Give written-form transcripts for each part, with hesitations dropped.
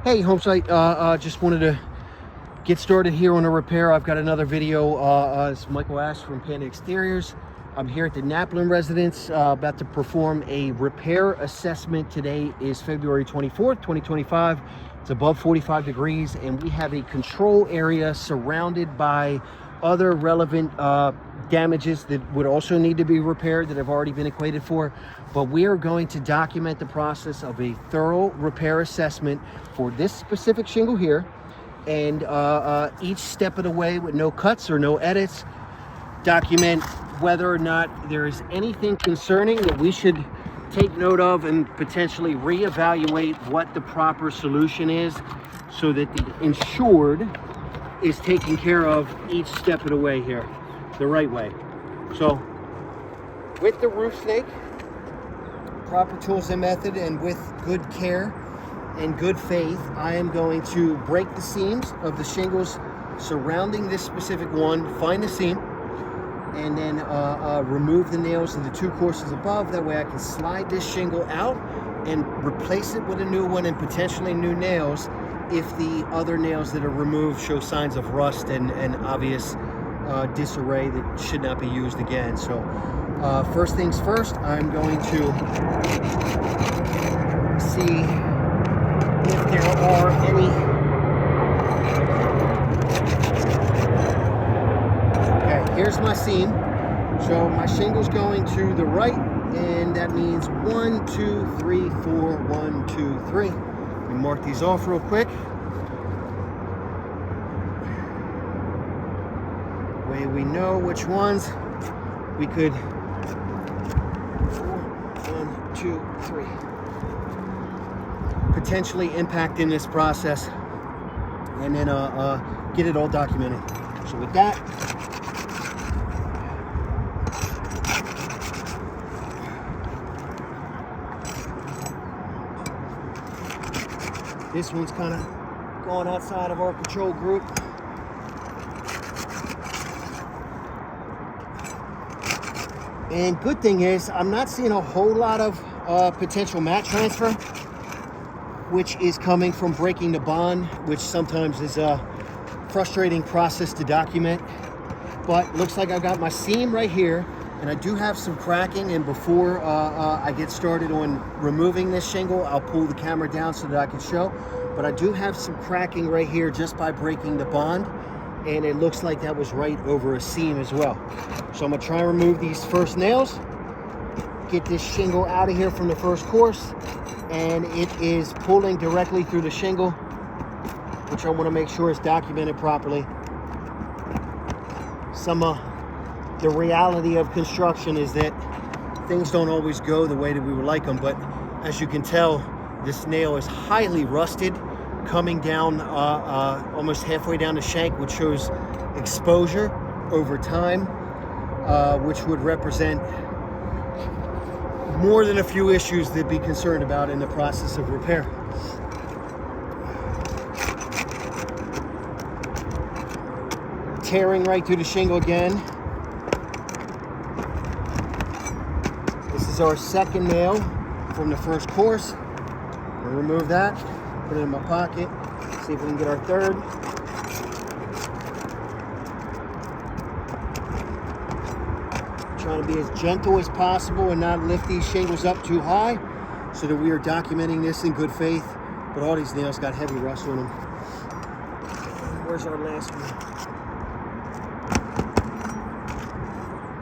Hey, home site. Just wanted to get started here on a repair. I've got another video. It's Michael Ash from Panda Exteriors. I'm here at the Knaplin residence, about to perform a repair assessment. Today is February 24th, 2025. It's above 45 degrees, and we have a control area surrounded by other relevant damages that would also need to be repaired that have already been equated for. But we are going to document the process of a thorough repair assessment for this specific shingle here, and each step of the way with no cuts or no edits. Document whether or not there is anything concerning that we should take note of and potentially reevaluate what the proper solution is so that the insured is taken care of each step of the way here the right way. So with the roof snake, proper tools and method, and with good care and good faith, I am going to break the seams of the shingles surrounding this specific one, find the seam, and then remove the nails of the two courses above. That way I can slide this shingle out and replace it with a new one and potentially new nails if the other nails that are removed show signs of rust and obvious disarray that should not be used again. So first things first, I'm going to see if there are any here's my seam. So my shingle's going to the right, and that means 1, 2, 3, 4, 1, 2, 3. Let me mark these off real quick. Way we know which ones we could. 1, 2, 3. Potentially impact in this process, and then get it all documented. So with that, this one's kind of going outside of our control group. And good thing is, I'm not seeing a whole lot of potential mat transfer, which is coming from breaking the bond, which sometimes is a frustrating process to document. But looks like I've got my seam right here, and I do have some cracking. And before I get started on removing this shingle, I'll pull the camera down so that I can show. But I do have some cracking right here just by breaking the bond, and it looks like that was right over a seam as well. So I'm gonna try and remove these first nails, get this shingle out of here from the first course, and it is pulling directly through the shingle, which I want to make sure is documented properly. The reality of construction is that things don't always go the way that we would like them, but as you can tell, this nail is highly rusted, coming down almost halfway down the shank, which shows exposure over time, which would represent more than a few issues to be concerned about in the process of repair. Tearing right through the shingle again. This is our second nail from the first course. I'm gonna remove that, put it in my pocket, see if we can get our third. Trying to be as gentle as possible and not lift these shingles up too high so that we are documenting this in good faith. But all these nails got heavy rust on them. Where's our last one?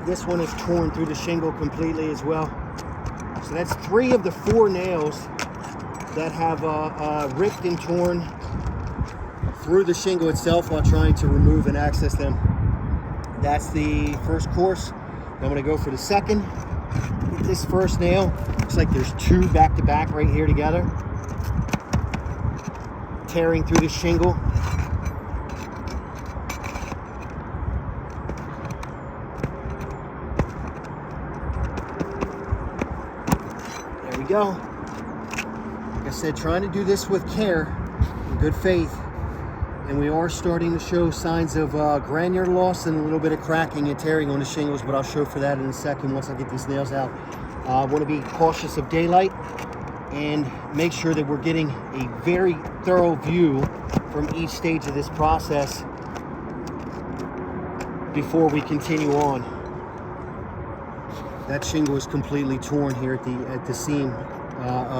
This one is torn through the shingle completely as well. So that's 3 of the 4 nails that have ripped and torn through the shingle itself while trying to remove and access them. That's the first course. I'm gonna go for the second. With this first nail, looks like there's 2 back to back right here together, tearing through the shingle. There we go. Like I said, trying to do this with care and good faith. And we are starting to show signs of granular loss and a little bit of cracking and tearing on the shingles, but I'll show for that in a second once I get these nails out. I want to be cautious of daylight and make sure that we're getting a very thorough view from each stage of this process before we continue on. That shingle is completely torn here at the seam,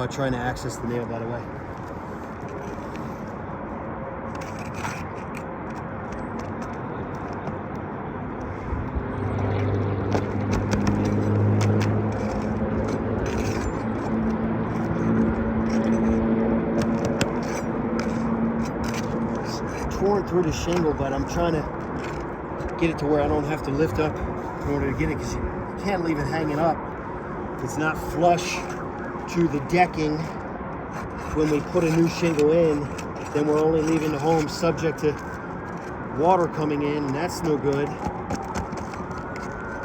trying to access the nail, by the way. Torn through the shingle, but I'm trying to get it to where I don't have to lift up in order to get it, because you can't leave it hanging up. It's not flush to the decking. When we put a new shingle in, then we're only leaving the home subject to water coming in, and that's no good.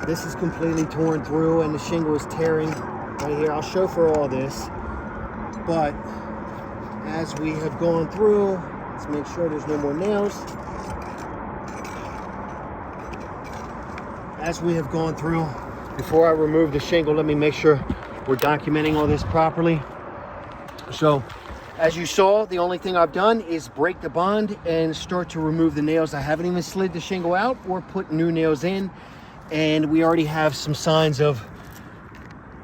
This is completely torn through, and the shingle is tearing right here. I'll show for all this, but as we have gone through, let's make sure there's no more nails. As we have gone through, before I remove the shingle, let me make sure we're documenting all this properly. So, as you saw, the only thing I've done is break the bond and start to remove the nails. I haven't even slid the shingle out or put new nails in. And we already have some signs of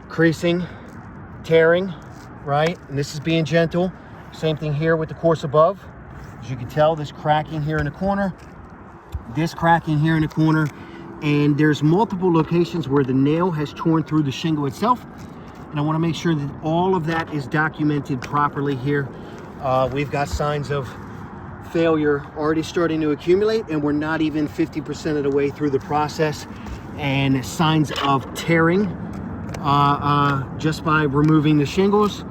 creasing, tearing, right? And this is being gentle. Same thing here with the course above. As you can tell, this cracking here in the corner, this cracking here in the corner, and there's multiple locations where the nail has torn through the shingle itself. And I want to make sure that all of that is documented properly here. We've got signs of failure already starting to accumulate, and we're not even 50% of the way through the process. And signs of tearing just by removing the shingles.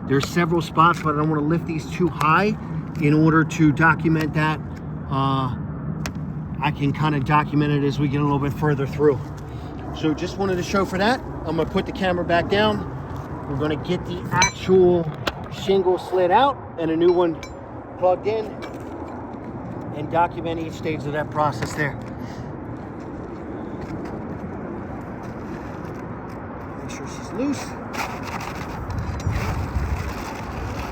There's several spots, but I don't want to lift these too high in order to document that. I can kind of document it as we get a little bit further through. So just wanted to show for that. I'm going to put the camera back down. We're going to get the actual shingle slid out and a new one plugged in and document each stage of that process there. Make sure she's loose.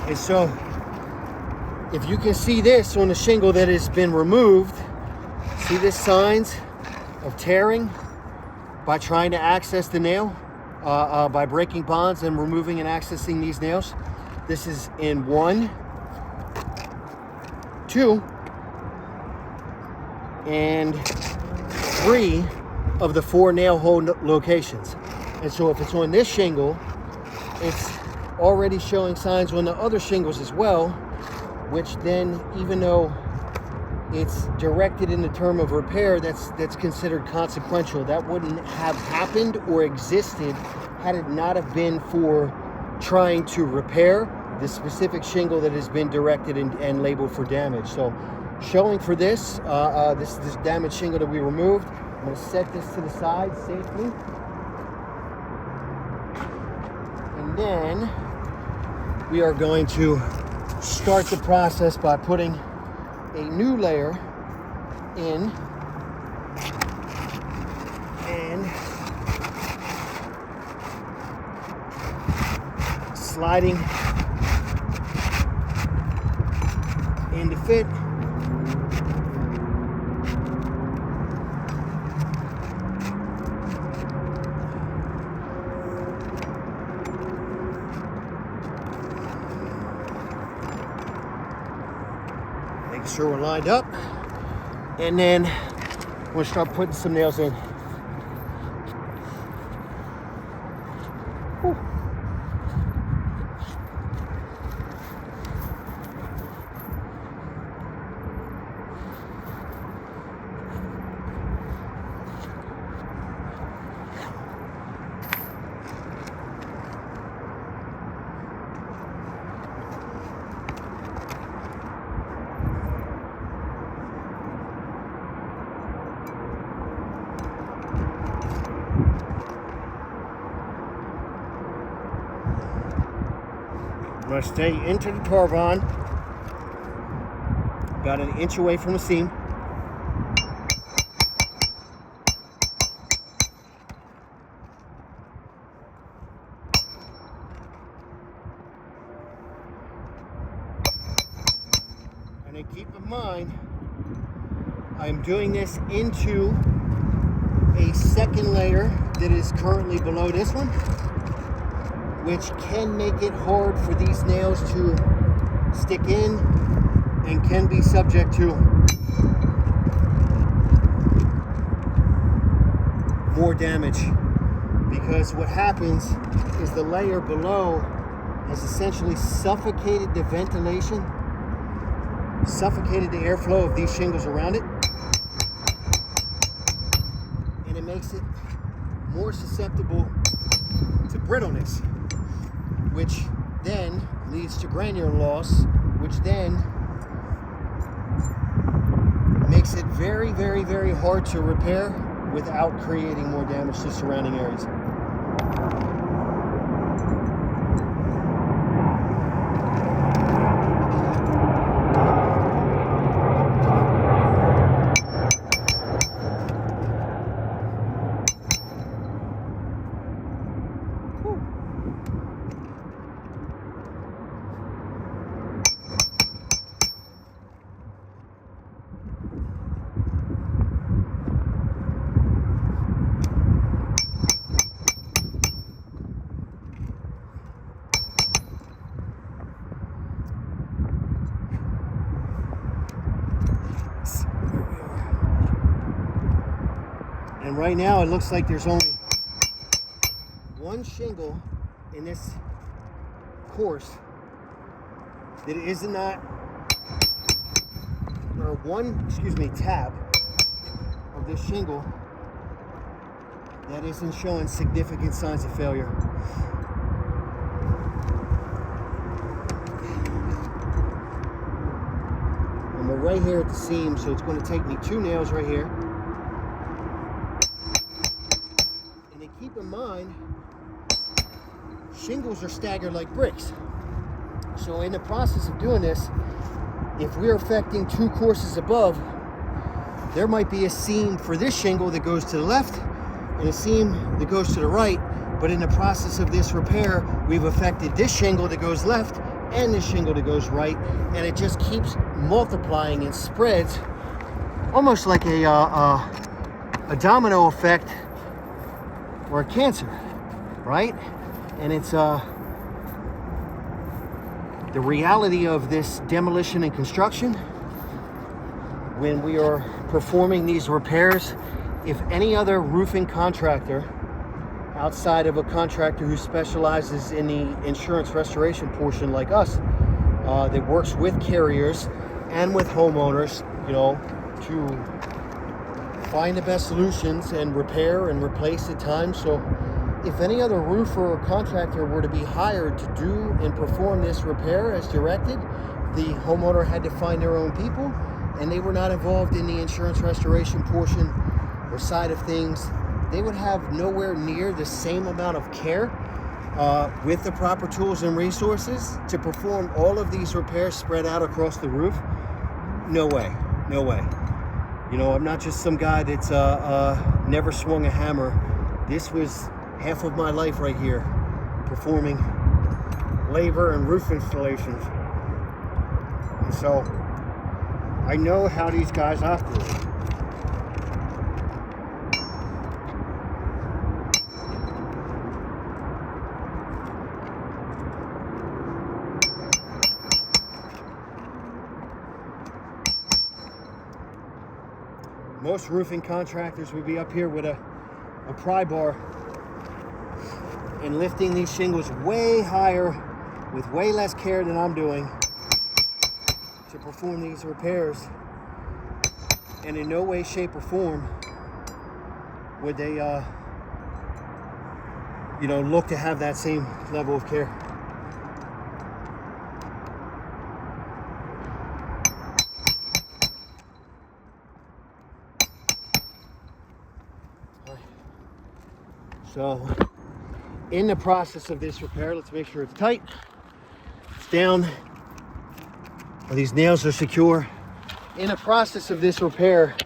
And so, if you can see this on the shingle that has been removed, see the signs of tearing by trying to access the nail, by breaking bonds and removing and accessing these nails. This is in 1, 2, and 3 of the 4 nail hole locations. And so if it's on this shingle, it's already showing signs on the other shingles as well, which then, even though it's directed in the term of repair, that's considered consequential. That wouldn't have happened or existed had it not have been for trying to repair the specific shingle that has been directed and labeled for damage. So showing for this, this damaged shingle that we removed, I'm going to set this to the side safely. And then we are going to start the process by putting a new layer in and sliding in to fit. Making sure we're lined up, and then we'll start putting some nails in. Whew. I'm going to stay into the tar bond, about an inch away from the seam. And then keep in mind, I'm doing this into a second layer that is currently below this one, which can make it hard for these nails to stick in and can be subject to more damage, because what happens is the layer below has essentially suffocated the ventilation, suffocated the airflow of these shingles around it, and it makes it more susceptible to brittleness, which then leads to granular loss, which then makes it very, very, very hard to repair without creating more damage to surrounding areas. And right now it looks like there's only one shingle in this course that is not, or one, tab of this shingle that isn't showing significant signs of failure. And we're right here at the seam, so it's going to take me 2 nails right here. Keep in mind, shingles are staggered like bricks. So in the process of doing this, if we're affecting 2 courses above, there might be a seam for this shingle that goes to the left and a seam that goes to the right. But in the process of this repair, we've affected this shingle that goes left and this shingle that goes right. And it just keeps multiplying and spreads almost like a domino effect or a cancer, right? And it's the reality of this demolition and construction. When we are performing these repairs, if any other roofing contractor outside of a contractor who specializes in the insurance restoration portion like us, that works with carriers and with homeowners, you know, to find the best solutions and repair and replace at times. So if any other roofer or contractor were to be hired to do and perform this repair as directed, the homeowner had to find their own people, and they were not involved in the insurance restoration portion or side of things, they would have nowhere near the same amount of care with the proper tools and resources to perform all of these repairs spread out across the roof. No way, no way. You know, I'm not just some guy that's never swung a hammer. This was half of my life right here, performing labor and roof installations. And so I know how these guys operate. Most roofing contractors would be up here with a pry bar and lifting these shingles way higher with way less care than I'm doing to perform these repairs. And in no way, shape, or form would they, look to have that same level of care. So in the process of this repair, let's make sure it's tight, it's down, these nails are secure. In the process of this repair,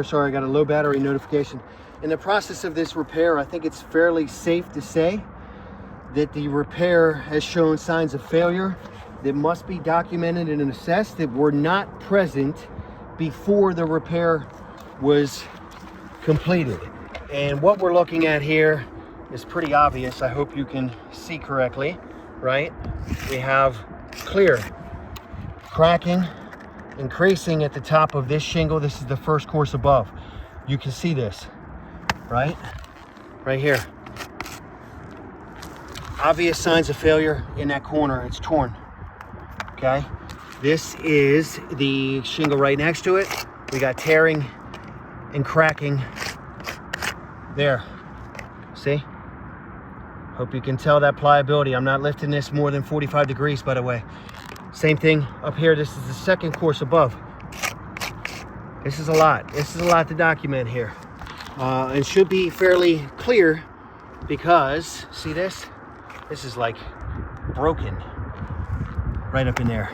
sorry, I got a low battery notification. In the process of this repair, I think it's fairly safe to say that the repair has shown signs of failure that must be documented and assessed that were not present before the repair was completed. And what we're looking at here is pretty obvious. I hope you can see correctly, right? We have clear cracking and creasing at the top of this shingle. This is the first course above. You can see this, right? Right here. Obvious signs of failure in that corner. It's torn, okay? This is the shingle right next to it. We got tearing and cracking there. See? Hope you can tell that pliability. I'm not lifting this more than 45 degrees, by the way. Same thing up here. This is the second course above. This is a lot. This is a lot to document here. And should be fairly clear because, see this? This is like broken right up in there.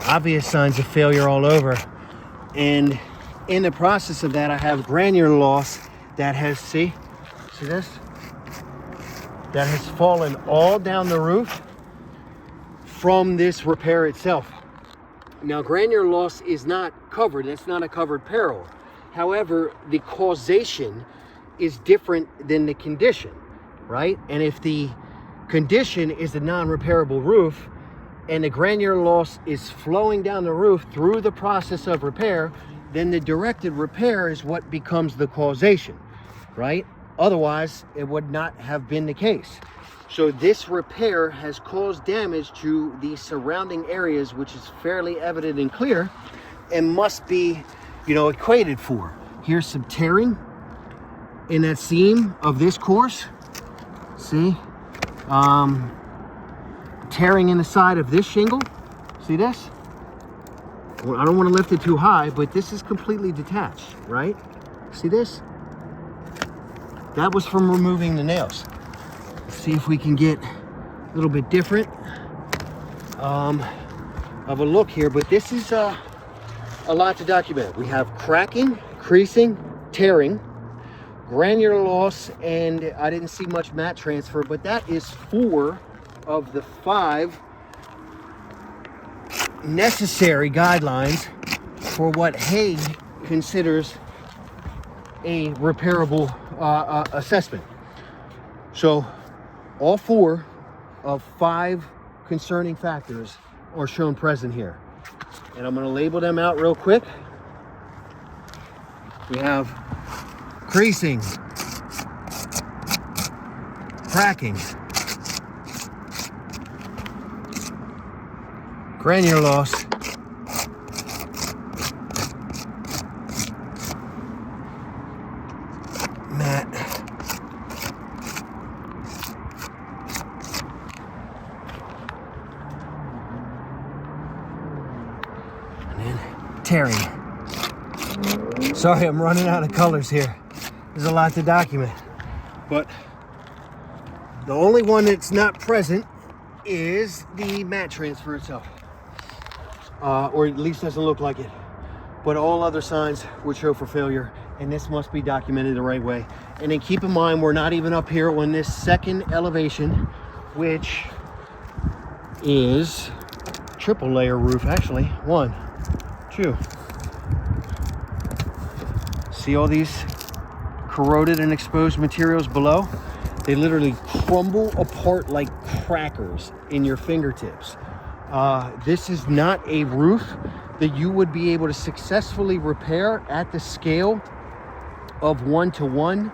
Obvious signs of failure all over. And in the process of that, I have granular loss that has, see this? That has fallen all down the roof from this repair itself. Now, granular loss is not covered. It's not a covered peril. However, the causation is different than the condition, right? And if the condition is a non-repairable roof and the granular loss is flowing down the roof through the process of repair, then the directed repair is what becomes the causation, right? Otherwise, it would not have been the case. So this repair has caused damage to the surrounding areas, which is fairly evident and clear and must be, equated for. Here's some tearing in that seam of this course. See? Tearing in the side of this shingle. See this? Well, I don't want to lift it too high, but this is completely detached, right? See this? That was from removing the nails. Let's see if we can get a little bit different of a look here, but this is a lot to document. We have cracking, creasing, tearing, granular loss, and I didn't see much mat transfer, but that is 4 of the 5 necessary guidelines for what Hague considers a repairable assessment. So all 4 of 5 concerning factors are shown present here, and I'm going to label them out real quick. We have creasing, cracking, granular loss, mat, and then tearing. Sorry, I'm running out of colors here. There's a lot to document, but the only one that's not present is the mat transfer itself, or at least doesn't look like it. But all other signs would show for failure, and this must be documented the right way. And then keep in mind, we're not even up here on this second elevation, which is triple layer roof, actually. 1, 2. See all these corroded and exposed materials below? They literally crumble apart like crackers in your fingertips. This is not a roof that you would be able to successfully repair at the scale of 1-to-1,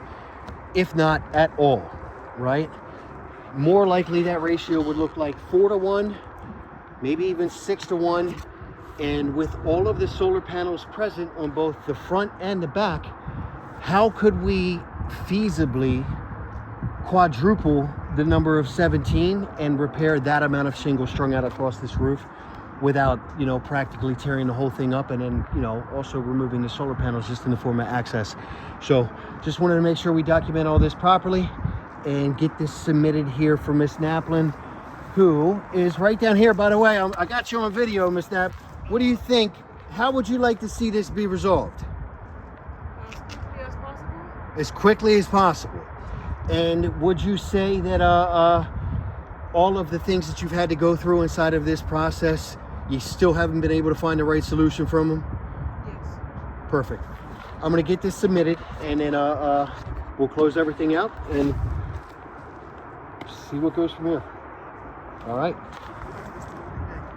if not at all, right? More likely that ratio would look like 4-to-1, maybe even 6-to-1. And with all of the solar panels present on both the front and the back, how could we feasibly quadruple the number of 17 and repair that amount of shingles strung out across this roof without, practically tearing the whole thing up, and then, also removing the solar panels just in the form of access? So just wanted to make sure we document all this properly and get this submitted here for Miss Knaplin, who is right down here. By the way, I got you on video, Miss Knapp. What do you think? How would you like to see this be resolved? As quickly as possible. As quickly as possible. And would you say that all of the things that you've had to go through inside of this process, you still haven't been able to find the right solution from them? Yes. Perfect. I'm going to get this submitted, and then we'll close everything out and see what goes from here. All right.